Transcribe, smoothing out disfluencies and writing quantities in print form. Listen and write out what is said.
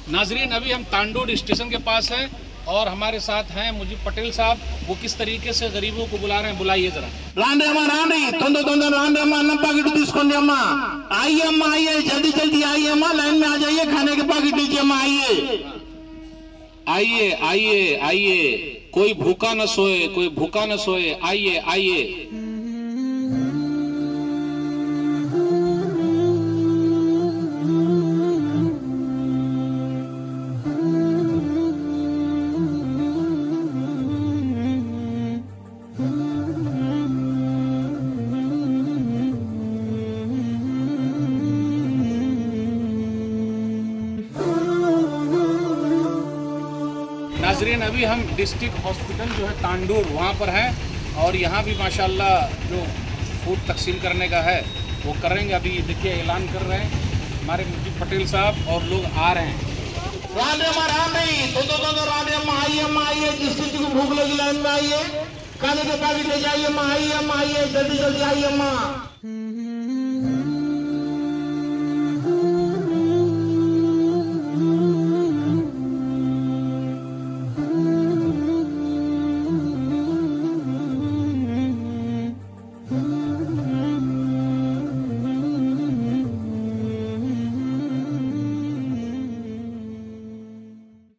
नाजरीन, अभी हम तांडोर स्टेशन के पास हैं और हमारे साथ हैं मुजीब पटेल साहब। वो किस तरीके से गरीबों को बुला रहे हैं, बुलाइए जरा। रांडे अम्मा रांडे तोंदर रांडे अम्मा अन्ना पैकेट తీసుకోండి अम्मा। आइए अम्मा आइए, जल्दी जल्दी आइए अम्मा, लाइन में आ जाइए, खाने के पैकेट लीजिए अम्मा। आइए आइए आइए आइए, कोई भूखा न सोए, कोई भूखा न सोए, आइए आइए। नाजरीन, अभी हम डिस्ट्रिक्ट हॉस्पिटल जो है तांडोर वहाँ पर हैं और यहाँ भी माशाल्लाह जो फूड तकसीम करने का है वो करेंगे। अभी देखिए ऐलान कर रहे हैं हमारे मुजीब पटेल साहब और लोग आ रहे हैं। रांडे अम्मा रांडे तोंदर रांडे अम्मा आइए, जिस किसी को भूख लगी लाइन में आइए, खाने के पैकेट ले जाइए अम्मा। आइए अम्मा आइए, जल्दी जल्दी आइए अम्मा।